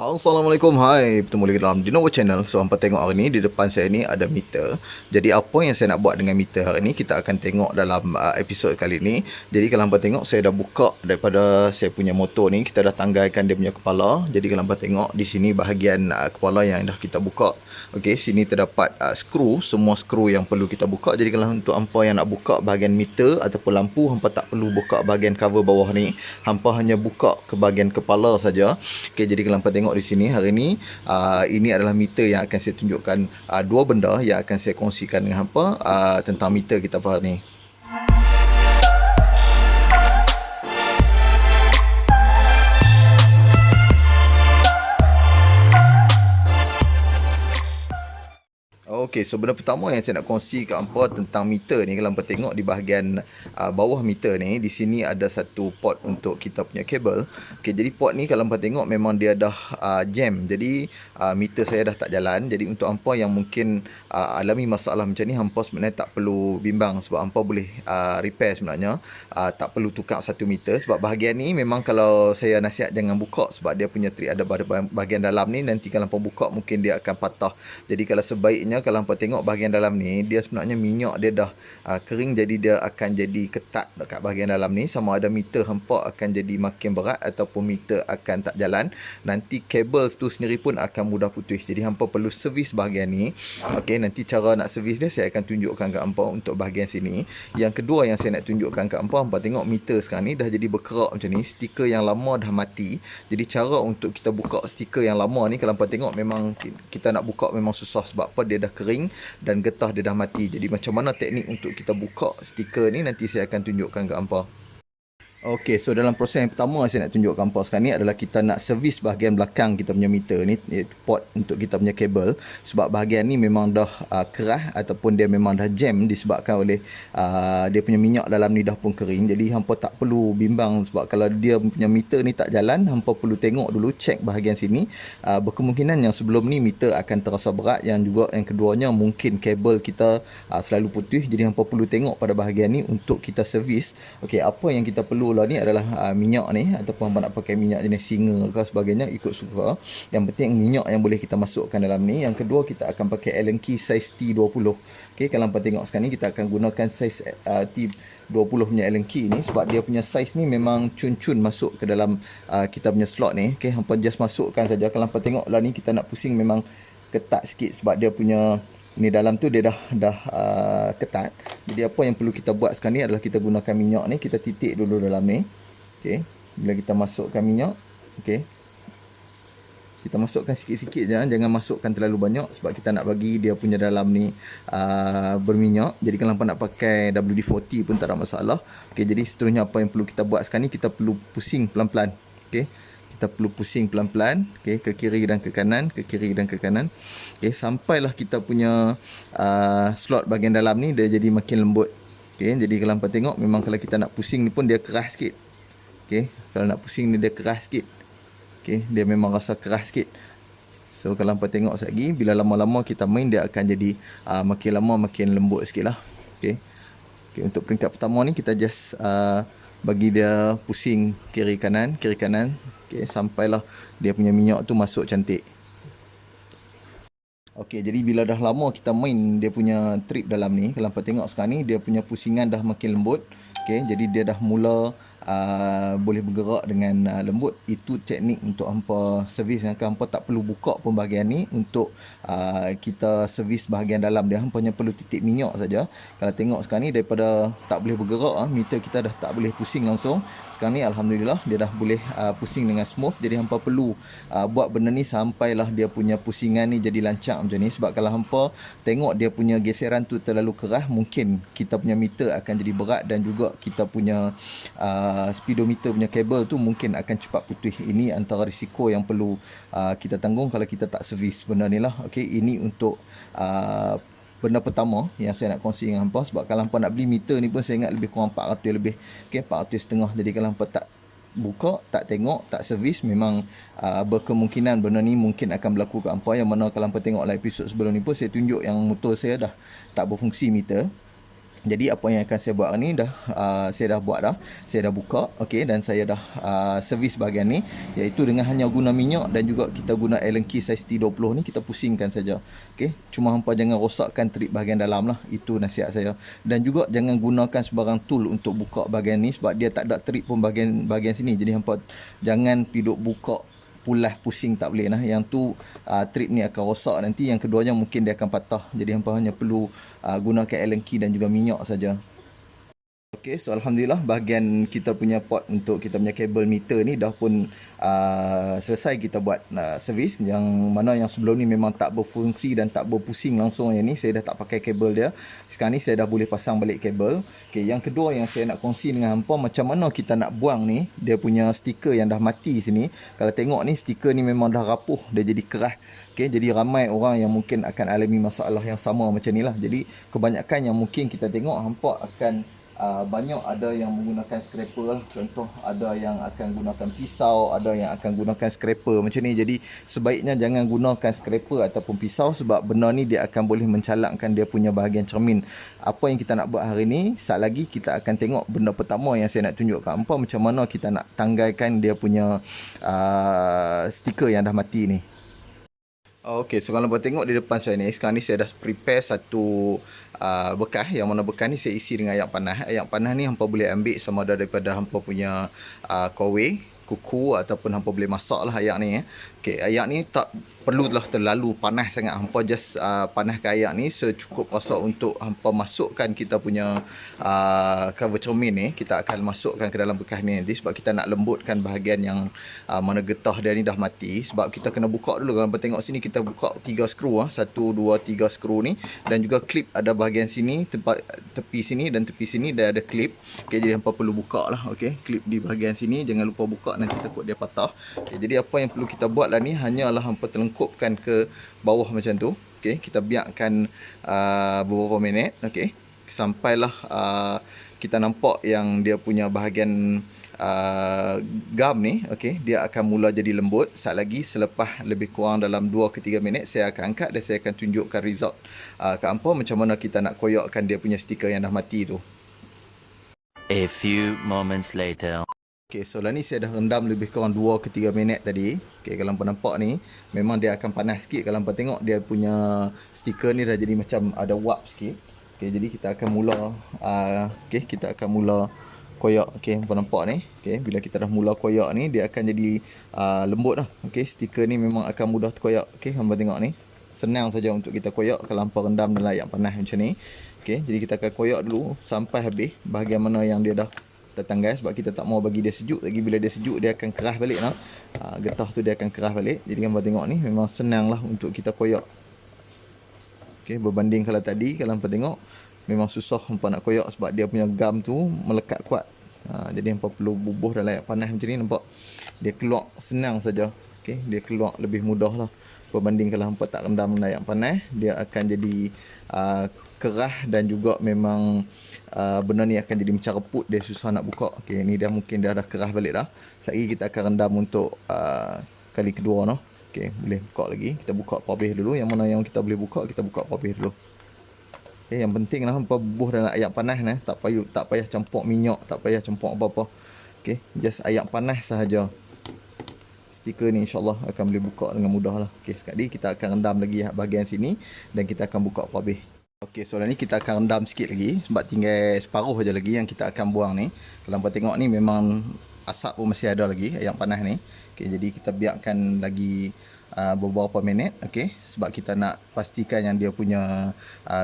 Assalamualaikum, hai, bertemu lagi dalam Dinowo Channel. So, hampa tengok hari ni, di depan saya ni ada meter. Jadi, apa yang saya nak buat dengan meter hari ni, kita akan tengok dalam episod kali ni. Jadi, kalau hampa tengok, saya dah buka daripada saya punya motor ni. Kita dah tanggalkan dia punya kepala. Jadi, kalau hampa tengok, di sini bahagian kepala yang dah kita buka. Okey, sini terdapat skru, semua skru yang perlu kita buka. Jadi, kalau untuk hampa yang nak buka bahagian meter ataupun lampu, hampa tak perlu buka bahagian cover bawah ni. Hampa hanya buka ke bahagian kepala saja. Okey, jadi kalau hampa tengok di sini hari ni, ini adalah meter yang akan saya tunjukkan, dua benda yang akan saya kongsikan dengan hampa tentang meter kita hari ni. Okey, so benda pertama yang saya nak kongsi kat hampa tentang meter ni, kalau hampa tengok di bahagian bawah meter ni, di sini ada satu port untuk kita punya kabel. Okey, jadi port ni kalau hampa tengok memang dia dah jam. Jadi meter saya dah tak jalan. Jadi untuk hampa yang mungkin alami masalah macam ni, hampa sebenarnya tak perlu bimbang sebab hampa boleh repair sebenarnya. Tak perlu tukar satu meter sebab bahagian ni memang kalau saya nasihat jangan buka sebab dia punya trik ada bahagian dalam ni, nanti kalau hampa buka mungkin dia akan patah. Jadi kalau sebaiknya kalau hampa tengok bahagian dalam ni, dia sebenarnya minyak dia dah kering, jadi dia akan jadi ketat dekat bahagian dalam ni. Sama ada meter hampa akan jadi makin berat ataupun meter akan tak jalan. Nanti kabel tu sendiri pun akan mudah putus. Jadi hampa perlu servis bahagian ni. Okey, nanti cara nak servis dia saya akan tunjukkan kat hampa untuk bahagian sini. Yang kedua yang saya nak tunjukkan kat hampa, hampa tengok meter sekarang ni dah jadi berkerak macam ni. Stiker yang lama dah mati. Jadi cara untuk kita buka stiker yang lama ni, kalau hampa tengok memang kita nak buka memang susah sebab apa, dia dah kering dan getah dia dah mati. Jadi macam mana teknik untuk kita buka stiker ni, nanti saya akan tunjukkan ke hampa. Okey, so dalam proses yang pertama saya nak tunjuk hampa sekarang ni adalah kita nak servis bahagian belakang kita punya meter ni, iaitu port untuk kita punya kabel. Sebab bahagian ni memang dah keras ataupun dia memang dah jam disebabkan oleh dia punya minyak dalam ni dah pun kering. Jadi hampa tak perlu bimbang sebab kalau dia punya meter ni tak jalan, hampa perlu tengok dulu, cek bahagian sini. Berkemungkinan yang sebelum ni meter akan terasa berat, yang juga yang keduanya mungkin kabel kita selalu putus. Jadi hampa perlu tengok pada bahagian ni untuk kita servis. Okey, apa yang kita perlu lah ni adalah minyak ni, ataupun hampa nak pakai minyak jenis singa ke sebagainya, ikut suka. Yang penting minyak yang boleh kita masukkan dalam ni. Yang kedua, kita akan pakai Allen key size T20. Okey, kalau hampa tengok sekarang ni kita akan gunakan size T20 punya Allen key ni sebab dia punya size ni memang cun-cun masuk ke dalam kita punya slot ni. Okey, hampa just masukkan saja. Kalau hampa tengok lah ni, kita nak pusing memang ketat sikit sebab dia punya ni dalam tu dia dah ketat. Jadi apa yang perlu kita buat sekarang ni adalah kita gunakan minyak ni, kita titik dulu dalam ni. Okey, bila kita masukkan minyak, okey, kita masukkan sikit-sikit je, jangan masukkan terlalu banyak sebab kita nak bagi dia punya dalam ni berminyak. Jadi kalau hampa nak pakai WD-40 pun tak ada masalah. Okey, jadi seterusnya apa yang perlu kita buat sekarang ni, kita perlu pusing pelan-pelan. Okey, kita perlu pusing pelan-pelan, okay, ke kiri dan ke kanan, ke kiri dan ke kanan. Okay, sampailah kita punya slot bahagian dalam ni dia jadi makin lembut. Okay, jadi kalau hampa tengok memang kalau kita nak pusing ni pun dia keras sikit. Okay, kalau nak pusing ni dia keras sikit. Okay, dia memang rasa keras sikit. So kalau hampa tengok lagi, bila lama-lama kita main, dia akan jadi makin lama makin lembut sikit lah. Okay. Okay, untuk peringkat pertama ni kita just bagi dia pusing kiri kanan. Okay, sampailah dia punya minyak tu masuk cantik. Okey, jadi bila dah lama kita main dia punya trip dalam ni, kalau hampa tengok sekarang ni dia punya pusingan dah makin lembut. Okey, jadi dia dah mula boleh bergerak dengan lembut. Itu teknik untuk hampa servis. Hampa tak perlu buka pun bahagian ni untuk kita servis bahagian dalam dia. Hampa hanya perlu titik minyak saja. Kalau tengok sekarang ni daripada tak boleh bergerak, meter kita dah tak boleh pusing langsung. Sekarang ni alhamdulillah dia dah boleh pusing dengan smooth. Jadi hampa perlu buat benda ni sampailah dia punya pusingan ni jadi lancar macam ni. Sebab kalau hampa tengok dia punya geseran tu terlalu keras, mungkin kita punya meter akan jadi berat dan juga kita punya speedometer punya kabel tu mungkin akan cepat putus. Ini antara risiko yang perlu kita tanggung kalau kita tak servis benda ni lah. Okey, ini untuk benda pertama yang saya nak kongsi dengan hampa. Sebab kalau hampa nak beli meter ni pun saya ingat lebih kurang 400 lebih. Okey, 400.5. Jadi kalau hampa tak buka, tak tengok, tak servis, memang berkemungkinan benda ni mungkin akan berlaku kat hampa. Yang mana kalau hampa tengok lah episod sebelum ni pun saya tunjuk yang motor saya dah tak berfungsi meter. Jadi apa yang akan saya buat ni saya dah buat dah. Saya dah buka, okey, dan saya dah servis bahagian ni, iaitu dengan hanya guna minyak dan juga kita guna Allen key size T20 ni, kita pusingkan saja. Okey, cuma hampa jangan rosakkan trip bahagian dalam lah. Itu nasihat saya. Dan juga jangan gunakan sebarang tool untuk buka bahagian ni sebab dia tak ada trip pun bahagian sini. Jadi hampa jangan piduk buka pulas pusing, tak boleh nah. Yang tu trip ni akan rosak nanti. Yang keduanya mungkin dia akan patah. Jadi hampa hanya perlu gunakan Allen key dan juga minyak saja. Okey, so Alhamdulillah bahagian kita punya port untuk kita punya kabel meter ni dah pun selesai kita buat servis. Yang mana yang sebelum ni memang tak berfungsi dan tak berpusing langsung yang ni, saya dah tak pakai kabel dia. Sekarang ni saya dah boleh pasang balik kabel. Okey, yang kedua yang saya nak kongsi dengan hampa, macam mana kita nak buang ni, dia punya stiker yang dah mati sini. Kalau tengok ni, stiker ni memang dah rapuh, dia jadi keras. Okay, jadi ramai orang yang mungkin akan alami masalah yang sama macam ni lah. Jadi kebanyakan yang mungkin kita tengok hampa akan banyak ada yang menggunakan scraper lah. Contoh ada yang akan gunakan pisau, ada yang akan gunakan scraper macam ni. Jadi sebaiknya jangan gunakan scraper ataupun pisau sebab benda ni dia akan boleh mencalakkan dia punya bahagian cermin. Apa yang kita nak buat hari ni, sekejap lagi kita akan tengok benda pertama yang saya nak tunjuk kat hampa, macam mana kita nak tanggalkan dia punya stiker yang dah mati ni. Okey, so kalau boleh tengok di depan saya ni, sekarang ni saya dah prepare satu bekas, yang mana bekas ni saya isi dengan air panas. Air panas ni hampa boleh ambil sama ada daripada hampa punya kowe, kuku, ataupun hampa boleh masak lah air ni. Okey, air ni tak perlulah terlalu panas sangat. Hampa just panaskan air ni secukup rasa untuk hampa masukkan kita punya cover cermin ni. Kita akan masukkan ke dalam bekas ni nanti sebab kita nak lembutkan bahagian yang mana getah dia ni dah mati. Sebab kita kena buka dulu. Kalau hampa tengok sini, kita buka 3 skru, 1, 2, 3 skru ni. Dan juga klip ada bahagian sini, tempat tepi sini dan tepi sini dia ada klip. Okey, jadi hampa perlu buka lah. Okey, klip di bahagian sini, jangan lupa buka, nanti takut dia patah. Okay, jadi apa yang perlu kita buat lah ni, hanyalah hampa telengkupkan ke bawah macam tu. Okey, kita biarkan beberapa minit. Okey, sampailah kita nampak yang dia punya bahagian gam ni, okey, dia akan mula jadi lembut. Sekejap lagi, selepas lebih kurang dalam 2 ke 3 minit, saya akan angkat dan saya akan tunjukkan result ke hampa macam mana kita nak koyakkan dia punya stiker yang dah mati tu. A few moments later. Okay, so lah ni saya dah rendam lebih kurang 2 ke 3 minit tadi. Okay, kalau hampa nampak ni, memang dia akan panas sikit. Kalau hampa tengok, dia punya stiker ni dah jadi macam ada wap sikit. Okay, jadi kita akan mula kita akan mula koyak. Okay, hampa nampak ni. Okay, bila kita dah mula koyak ni, dia akan jadi lembut lah. Okay, stiker ni memang akan mudah terkoyak. Okay, hampa tengok ni, senang saja untuk kita koyak kalau hampa rendam dalam air panas macam ni. Okay, jadi kita akan koyak dulu sampai habis bahagian mana yang dia dah tertanggal, sebab kita tak mau bagi dia sejuk lagi. Bila dia sejuk, dia akan keras balik lah. Getah tu dia akan keras balik. Jadi hampa tengok ni, memang senang lah untuk kita koyak. Okay, berbanding kalau tadi, kalau hampa tengok, memang susah hampa nak koyak sebab dia punya gam tu melekat kuat. Jadi hampa perlu bubuh dalam air panas macam ni. Nampak dia keluar senang saja. Okay, dia keluar lebih mudah lah berbanding kalau hampa tak rendam dalam air panas. Dia akan jadi kerah dan juga memang benda ni akan jadi macam reput, dia susah nak buka. Okay, ni dah mungkin dah kerah balik dah. Sekejap kita akan rendam untuk kali kedua noh. Okay, boleh buka lagi. Kita buka pabih dulu. Yang mana yang kita boleh buka, kita buka pabih dulu. Okay, yang penting lah hampa bubuh dalam air panas nah. Tak payah campur minyak, tak payah campur apa-apa. Okay, just air panas sahaja. Stiker ni insyaAllah akan boleh buka dengan mudah lah. Okay, sekali kita akan rendam lagi bahagian sini dan kita akan buka pabih. Okay, so ni kita akan rendam sikit lagi sebab tinggal separuh aja lagi yang kita akan buang ni. Kalau hampa tengok ni, memang asap pun masih ada lagi, air panas ni. Okay, jadi kita biarkan lagi beberapa minit. Okay, sebab kita nak pastikan yang dia punya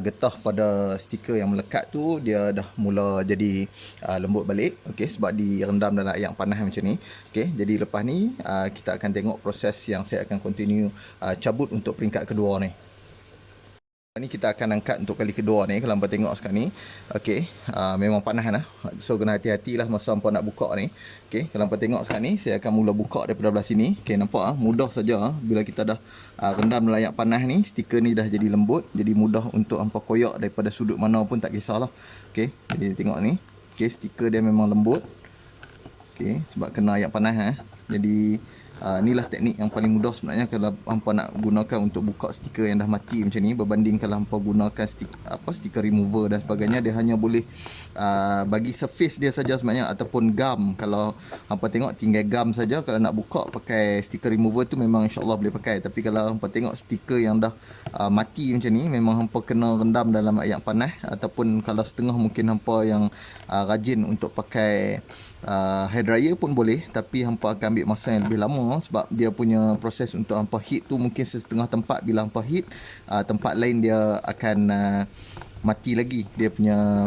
getah pada stiker yang melekat tu dia dah mula jadi lembut balik. Okay, sebab direndam dalam air panas macam ni. Okay, jadi lepas ni kita akan tengok proses yang saya akan continue cabut untuk peringkat kedua ni. Ni kita akan angkat untuk kali kedua ni. Kalau hampa tengok sekarang ni, okey, memang panas lah. So kena hati-hati lah masa hampa nak buka ni. Okey, kalau hampa tengok sekarang ni, saya akan mula buka daripada belah sini. Okey, nampak mudah saja bila kita dah rendam dalam air panas ni, stiker ni dah jadi lembut, jadi mudah untuk hampa koyak daripada sudut mana pun, tak kisahlah. Okey, jadi tengok ni. Okey, stiker dia memang lembut. Okey, sebab kena air panas Jadi inilah teknik yang paling mudah sebenarnya kalau hampa nak gunakan untuk buka stiker yang dah mati macam ni, berbanding kalau hampa gunakan stiker remover dan sebagainya. Dia hanya boleh bagi surface dia saja sebenarnya, ataupun gum. Kalau hampa tengok tinggal gum saja. Kalau nak buka pakai stiker remover tu memang insyaAllah boleh pakai. Tapi kalau hampa tengok stiker yang dah mati macam ni, memang hampa kena rendam dalam air panas, ataupun kalau setengah mungkin hampa yang rajin untuk pakai hair dryer pun boleh. Tapi hampa akan ambil masa yang lebih lama, sebab dia punya proses untuk hampa heat tu mungkin setengah tempat. Bila hampa heat tempat lain, dia akan mati lagi dia punya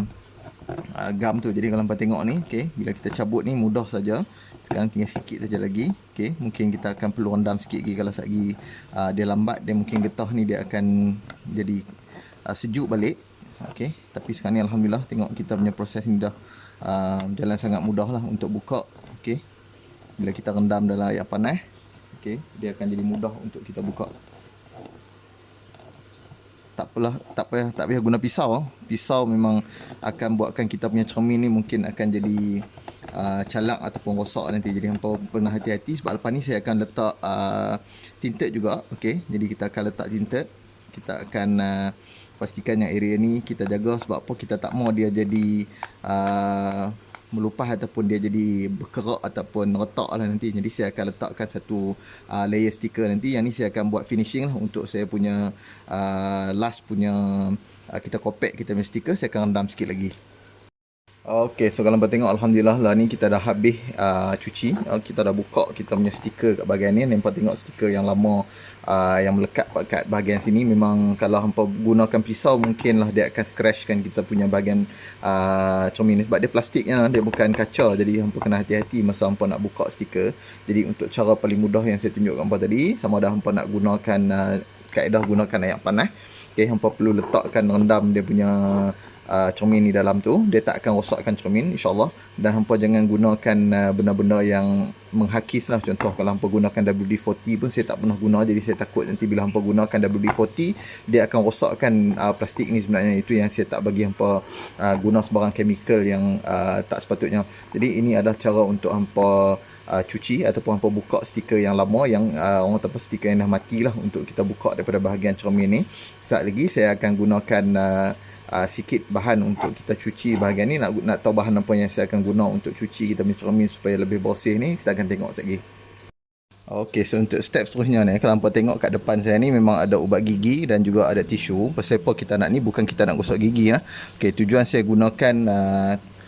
gum tu. Jadi kalau hampa tengok ni, okay, bila kita cabut ni mudah saja. Sekarang tinggal sikit saja lagi. Okay, mungkin kita akan perlu rendam sikit lagi. Kalau lagi dia lambat, dia mungkin getah ni dia akan jadi sejuk balik. Okay, tapi sekarang ni alhamdulillah, tengok kita punya proses ni dah jalan sangat mudah lah untuk buka. Okay, bila kita rendam dalam air panas, okay, dia akan jadi mudah untuk kita buka. Tak payah guna pisau. Pisau memang akan buatkan kita punya cermin ni mungkin akan jadi calak ataupun rosak nanti. Jadi hampa pernah hati-hati, sebab lepas ni saya akan letak tinted juga. Okey, jadi kita akan letak tinted. Kita akan pastikan yang area ni kita jaga, sebab apa, kita tak mau dia jadi melupas ataupun dia jadi berkerak ataupun retak lah nanti. Jadi saya akan letakkan satu layer stiker nanti. Yang ni saya akan buat finishing lah untuk saya punya last punya kita kopek kita punya stiker. Saya akan rendam sikit lagi. Okey, so kalau hampa tengok alhamdulillah lah ni kita dah habis cuci. Kita dah buka kita punya stiker kat bahagian ni. Hampa tengok stiker yang lama yang melekat kat bahagian sini. Memang kalau hampa gunakan pisau, mungkinlah dia akan scratchkan kita punya bahagian cermin ni, sebab dia plastiknya, dia bukan kaca. Jadi hampa kena hati-hati masa hampa nak buka stiker. Jadi untuk cara paling mudah yang saya tunjuk kat hampa tadi, sama ada hampa nak gunakan kaedah gunakan air panas, okay, hampa perlu letakkan rendam dia punya cermin ni dalam tu. Dia tak akan rosakkan cermin insyaAllah. Dan hampa jangan gunakan benda-benda yang menghakis lah. Contoh kalau hampa gunakan WD-40 pun saya tak pernah guna. Jadi saya takut nanti bila hampa gunakan WD-40, dia akan rosakkan plastik ni sebenarnya. Itu yang saya tak bagi hampa guna sebarang chemical yang tak sepatutnya. Jadi ini adalah cara untuk hampa cuci ataupun hampa buka stiker yang lama, yang orang kata stiker yang dah mati lah, untuk kita buka daripada bahagian cermin ni. Sekejap lagi saya akan gunakan sikit bahan untuk kita cuci bahagian ni. Nak tahu bahan apa yang saya akan guna untuk cuci kita punya cermin supaya lebih bersih ni, kita akan tengok sekejap lagi. Okey, so untuk step seterusnya ni, kalau hampa tengok kat depan saya ni memang ada ubat gigi dan juga ada tisu. Pasal apa kita nak ni, bukan kita nak gosok gigi lah. Okey, tujuan saya gunakan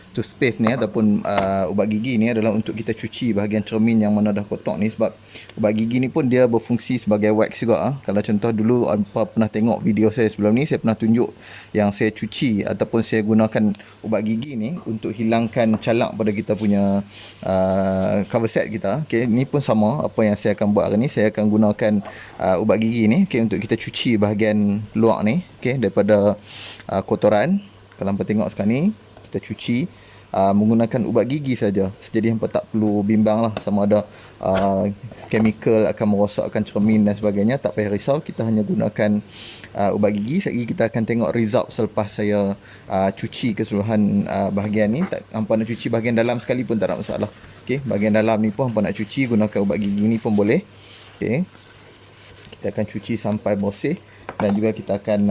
toothpaste ni ataupun ubat gigi ni adalah untuk kita cuci bahagian cermin yang mana dah kotak ni. Sebab ubat gigi ni pun dia berfungsi sebagai wax juga. Kalau contoh dulu hampa pernah tengok video saya sebelum ni, saya pernah tunjuk yang saya cuci ataupun saya gunakan ubat gigi ni untuk hilangkan calak pada kita punya cover set kita. Okay, ni pun sama apa yang saya akan buat hari ni. Saya akan gunakan ubat gigi ni, okay, untuk kita cuci bahagian luar ni, okay, daripada kotoran. Kalau hampa tengok sekarang ni, kita cuci menggunakan ubat gigi saja. Jadi hampa tak perlu bimbang lah sama ada chemical akan merosakkan cermin dan sebagainya. Tak payah risau, kita hanya gunakan ubat gigi. Sekejap lagi kita akan tengok result selepas saya cuci keseluruhan bahagian ni. Hampa nak cuci bahagian dalam sekali pun tak ada masalah. Okay, bahagian dalam ni pun hampa nak cuci gunakan ubat gigi ni pun boleh. Okay, kita akan cuci sampai bersih. Dan juga kita akan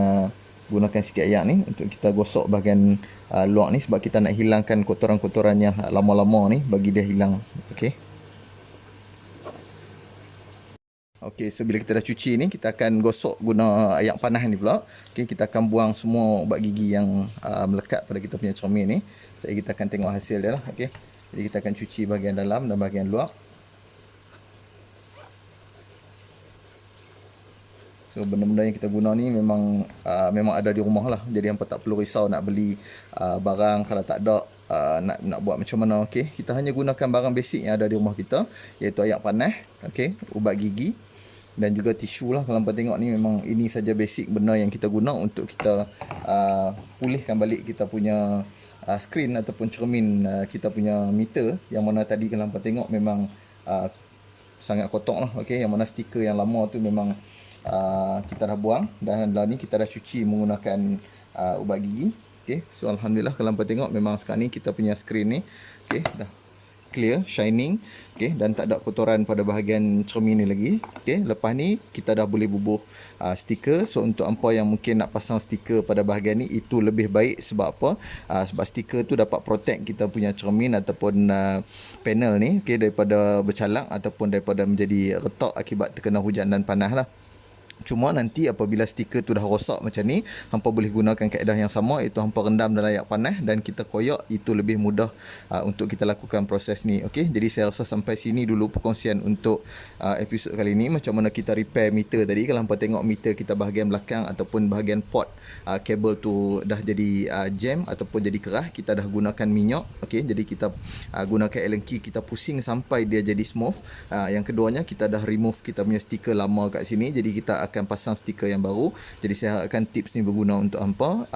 gunakan sikit air ni untuk kita gosok bahagian luar ni, sebab kita nak hilangkan kotoran-kotoran yang lama-lama ni, bagi dia hilang. Okey. Okey, so bila kita dah cuci ni, kita akan gosok guna air panas ni pula. Okey, kita akan buang semua ubat gigi yang melekat pada kita punya cermin ni. Jadi kita akan tengok hasil dia lah. Okey. Jadi kita akan cuci bahagian dalam dan bahagian luar. So benda-benda yang kita guna ni memang ada di rumah lah. Jadi hampa tak perlu risau nak beli barang kalau tak ada, nak buat macam mana. Okey, kita hanya gunakan barang basic yang ada di rumah kita, iaitu air panas, okey, ubat gigi dan juga tisu lah. Kalau hampa tengok ni, memang ini saja basic benda yang kita guna untuk kita pulihkan balik kita punya skrin ataupun cermin kita punya meter, yang mana tadi kalau hampa tengok memang sangat kotor lah. Okey, yang mana stiker yang lama tu memang kita dah buang, dan dalam ni kita dah cuci menggunakan ubat gigi. Okay, so alhamdulillah kalau hampa tengok memang sekarang ni kita punya skrin ni, okay, dah clear, shining, okey, dan tak ada kotoran pada bahagian cermin ni lagi. Okey, lepas ni kita dah boleh bubuh stiker. So untuk hangpa yang mungkin nak pasang stiker pada bahagian ni, itu lebih baik. Sebab apa? Sebab stiker tu dapat protect kita punya cermin ataupun panel ni, okey, daripada bercalak ataupun daripada menjadi retak akibat terkena hujan dan panas lah. Cuma nanti apabila stiker tu dah rosak macam ni, hampa boleh gunakan kaedah yang sama, iaitu hampa rendam dalam air panas dan kita koyak. Itu lebih mudah untuk kita lakukan proses ni. Okey, jadi saya rasa sampai sini dulu perkongsian untuk episod kali ni, macam mana kita repair meter tadi. Kalau hampa tengok meter kita bahagian belakang ataupun bahagian port kabel tu dah jadi jam ataupun jadi kerah, kita dah gunakan minyak. Okey, jadi kita gunakan Allen key, kita pusing sampai dia jadi smooth. Yang keduanya, kita dah remove kita punya stiker lama kat sini, jadi kita akan pasang stiker yang baru. Jadi saya harapkan tips ni berguna untuk hampa.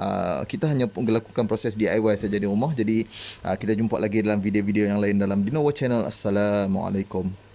Kita hanya lakukan proses DIY saja di rumah. Jadi kita jumpa lagi dalam video-video yang lain dalam Dino World Channel. Assalamualaikum.